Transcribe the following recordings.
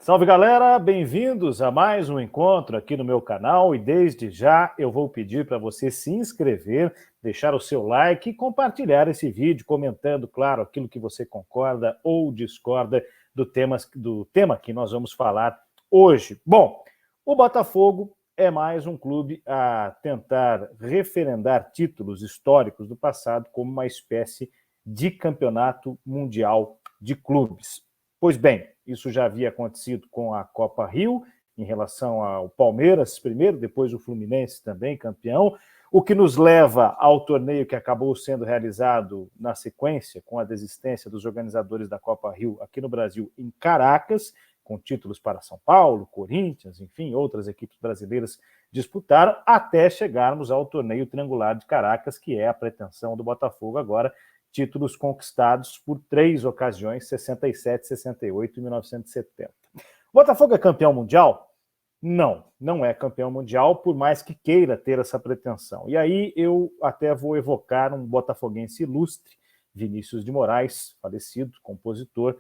Salve, galera! Bem-vindos a mais um encontro aqui no meu canal e desde já eu vou pedir para você se inscrever, deixar o seu like e compartilhar esse vídeo, comentando, claro, aquilo que você concorda ou discorda do tema que nós vamos falar hoje. Bom, o Botafogo é mais um clube a tentar referendar títulos históricos do passado como uma espécie de campeonato mundial de clubes. Pois bem, isso já havia acontecido com a Copa Rio, em relação ao Palmeiras primeiro, depois o Fluminense também campeão, o que nos leva ao torneio que acabou sendo realizado na sequência, com a desistência dos organizadores da Copa Rio aqui no Brasil, em Caracas, com títulos para São Paulo, Corinthians, enfim, outras equipes brasileiras disputaram, até chegarmos ao torneio triangular de Caracas, que é a pretensão do Botafogo agora, títulos conquistados por 3 ocasiões, 67, 68 e 1970. O Botafogo é campeão mundial? Não, não é campeão mundial, por mais que queira ter essa pretensão. E aí eu até vou evocar um botafoguense ilustre, Vinícius de Moraes, falecido, compositor,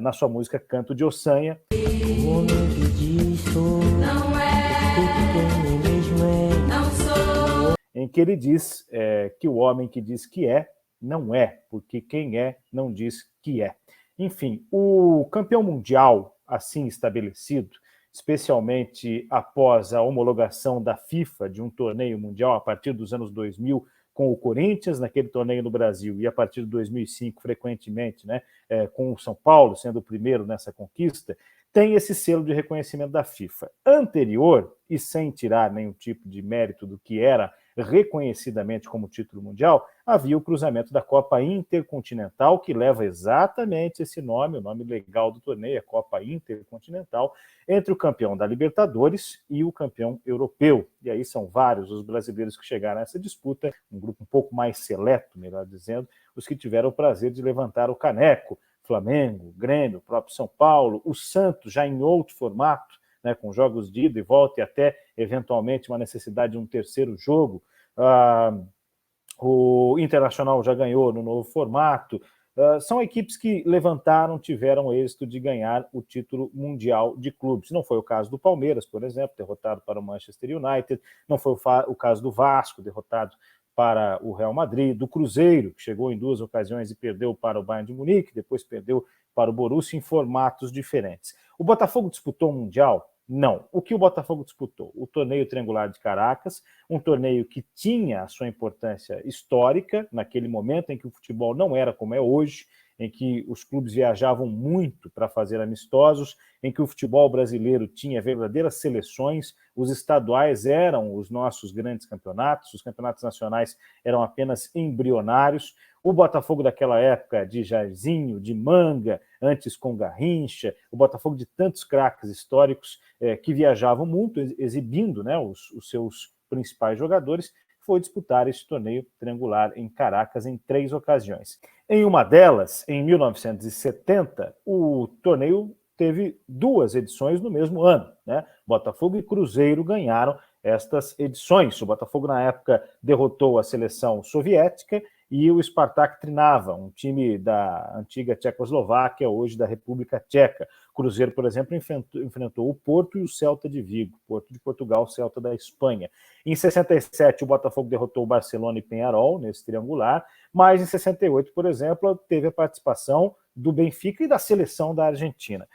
na sua música Canto de Ossanha. O homem que diz sou, não é, quem mesmo é, não sou. Em que ele diz que o homem que diz que é, não é, porque quem é não diz que é. Enfim, o campeão mundial assim estabelecido, especialmente após a homologação da FIFA de um torneio mundial a partir dos anos 2000, com o Corinthians naquele torneio no Brasil e a partir de 2005, frequentemente, né, com o São Paulo sendo o primeiro nessa conquista, tem esse selo de reconhecimento da FIFA. Anterior, e sem tirar nenhum tipo de mérito do que era reconhecidamente como título mundial, havia o cruzamento da Copa Intercontinental, que leva exatamente esse nome, o nome legal do torneio, a Copa Intercontinental, entre o campeão da Libertadores e o campeão europeu. E aí são vários os brasileiros que chegaram a essa disputa, um grupo um pouco mais seleto, melhor dizendo, os que tiveram o prazer de levantar o caneco. Flamengo, Grêmio, o próprio São Paulo, o Santos já em outro formato, né, com jogos de ida e volta e até, eventualmente, uma necessidade de um terceiro jogo. O Internacional já ganhou no novo formato. São equipes que levantaram, tiveram êxito de ganhar o título mundial de clubes. Não foi o caso do Palmeiras, por exemplo, derrotado para o Manchester United. Não foi o caso do Vasco, derrotado para o Real Madrid, do Cruzeiro, que chegou em 2 ocasiões e perdeu para o Bayern de Munique, depois perdeu para o Borussia em formatos diferentes. O Botafogo disputou o Mundial? Não. O que o Botafogo disputou? O torneio triangular de Caracas, um torneio que tinha a sua importância histórica, naquele momento em que o futebol não era como é hoje, em que os clubes viajavam muito para fazer amistosos, em que o futebol brasileiro tinha verdadeiras seleções, os estaduais eram os nossos grandes campeonatos, os campeonatos nacionais eram apenas embrionários. O Botafogo daquela época de Jairzinho, de Manga, antes com Garrincha, o Botafogo de tantos craques históricos que viajavam muito, exibindo, né, os seus principais jogadores, foi disputar esse torneio triangular em Caracas em 3 ocasiões. Em uma delas, em 1970, o torneio teve 2 edições no mesmo ano, né? Botafogo e Cruzeiro ganharam estas edições. O Botafogo, na época, derrotou a seleção soviética e o Spartak Trnava, um time da antiga Tchecoslováquia, hoje da República Tcheca. Cruzeiro, por exemplo, enfrentou o Porto e o Celta de Vigo, Porto de Portugal, Celta da Espanha. Em 67, o Botafogo derrotou o Barcelona e Peñarol nesse triangular, mas em 68, por exemplo, teve a participação do Benfica e da seleção da Argentina.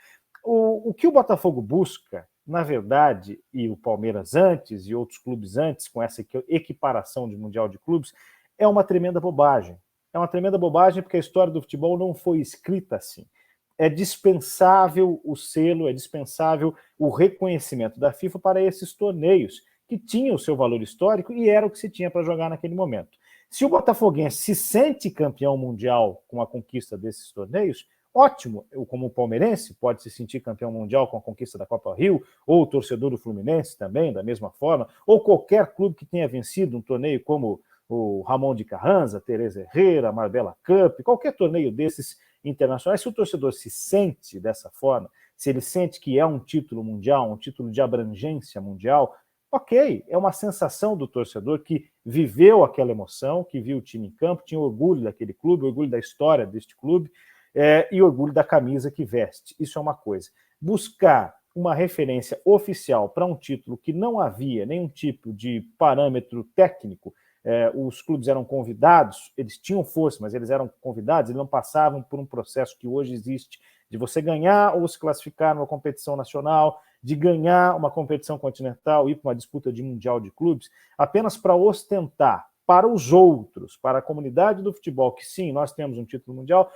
O que o Botafogo busca, na verdade, e o Palmeiras antes e outros clubes antes, com essa equiparação de Mundial de Clubes, é uma tremenda bobagem. É uma tremenda bobagem porque a história do futebol não foi escrita assim. É dispensável o selo, é dispensável o reconhecimento da FIFA para esses torneios, que tinham o seu valor histórico e era o que se tinha para jogar naquele momento. Se o Botafoguense se sente campeão mundial com a conquista desses torneios, ótimo, como o palmeirense pode se sentir campeão mundial com a conquista da Copa Rio, ou o torcedor do Fluminense também, da mesma forma, ou qualquer clube que tenha vencido um torneio como o Ramon de Carranza, Teresa Herrera, Marbella Cup, qualquer torneio desses internacionais, se o torcedor se sente dessa forma, se ele sente que é um título mundial, um título de abrangência mundial, ok, é uma sensação do torcedor que viveu aquela emoção, que viu o time em campo, tinha orgulho daquele clube, orgulho da história deste clube, e orgulho da camisa que veste. Isso é uma coisa. buscar uma referência oficial para um título que não havia nenhum tipo de parâmetro técnico. Os clubes eram convidados, eles tinham força, mas eles eram convidados, eles não passavam por um processo que hoje existe de você ganhar ou se classificar numa competição nacional, de ganhar uma competição continental, ir para uma disputa de mundial de clubes, apenas para ostentar para os outros, para a comunidade do futebol, que sim, nós temos um título mundial,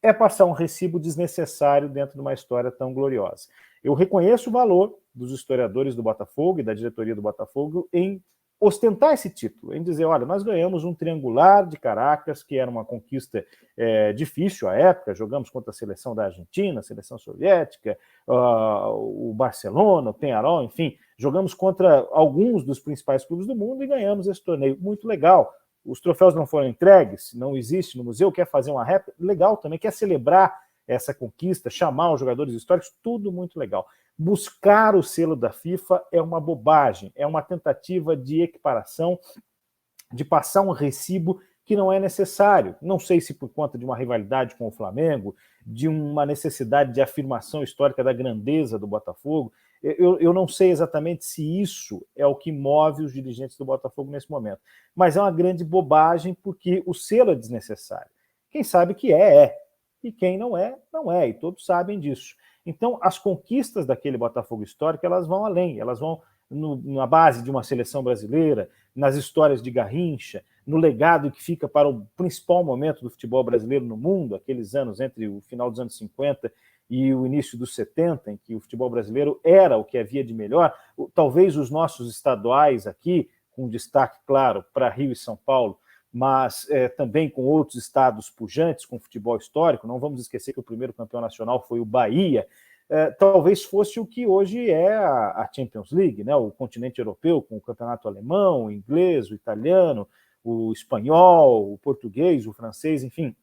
é passar um recibo desnecessário dentro de uma história tão gloriosa. Eu reconheço o valor dos historiadores do Botafogo e da diretoria do Botafogo em ostentar esse título, em dizer, olha, nós ganhamos um triangular de Caracas, que era uma conquista difícil à época, jogamos contra a seleção da Argentina, a seleção soviética, o Barcelona, o Peñarol, enfim, jogamos contra alguns dos principais clubes do mundo e ganhamos esse torneio. Muito legal. Os troféus não foram entregues, não existe no museu, quer fazer uma réplica, legal também, quer celebrar essa conquista, chamar os jogadores históricos, tudo muito legal. Buscar o selo da FIFA é uma bobagem, é uma tentativa de equiparação, de passar um recibo que não é necessário. Não sei se por conta de uma rivalidade com o Flamengo, de uma necessidade de afirmação histórica da grandeza do Botafogo. Eu não sei exatamente se isso é o que move os dirigentes do Botafogo nesse momento. Mas é uma grande bobagem porque o selo é desnecessário. Quem sabe que é. E quem não é, não é. E todos sabem disso. Então, as conquistas daquele Botafogo histórico, elas vão além. Elas vão na base de uma seleção brasileira, nas histórias de Garrincha, no legado que fica para o principal momento do futebol brasileiro no mundo, aqueles anos entre o final dos anos 50 e o início dos 70, em que o futebol brasileiro era o que havia de melhor. Talvez os nossos estaduais aqui, com destaque, claro, para Rio e São Paulo, mas também com outros estados pujantes com futebol histórico. Não vamos esquecer que o primeiro campeão nacional foi o Bahia. Talvez fosse o que hoje é a Champions League, né? O continente europeu, com o campeonato alemão, o inglês, o italiano, o espanhol, o português, o francês, enfim.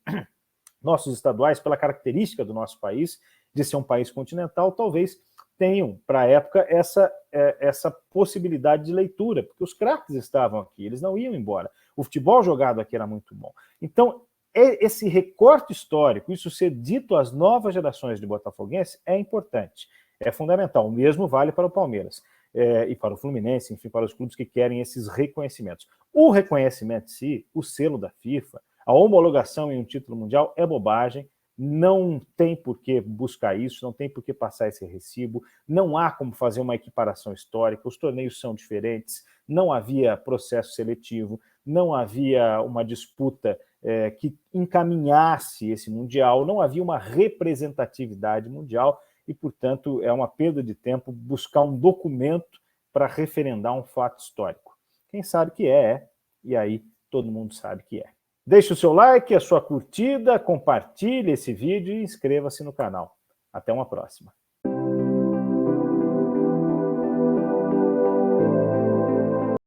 Nossos estaduais, pela característica do nosso país, de ser um país continental, talvez tenham, para a época, essa possibilidade de leitura, porque os craques estavam aqui, eles não iam embora. O futebol jogado aqui era muito bom. Então, esse recorte histórico, isso ser dito às novas gerações de botafoguenses, é importante, é fundamental. O mesmo vale para o Palmeiras e para o Fluminense, enfim, para os clubes que querem esses reconhecimentos. O reconhecimento em si, o selo da FIFA, a homologação em um título mundial é bobagem, não tem por que buscar isso, não tem por que passar esse recibo, não há como fazer uma equiparação histórica, os torneios são diferentes, não havia processo seletivo, não havia uma disputa que encaminhasse esse Mundial, não havia uma representatividade mundial e, portanto, é uma perda de tempo buscar um documento para referendar um fato histórico. Quem sabe que e aí todo mundo sabe que é. Deixe o seu like, a sua curtida, compartilhe esse vídeo e inscreva-se no canal. Até uma próxima.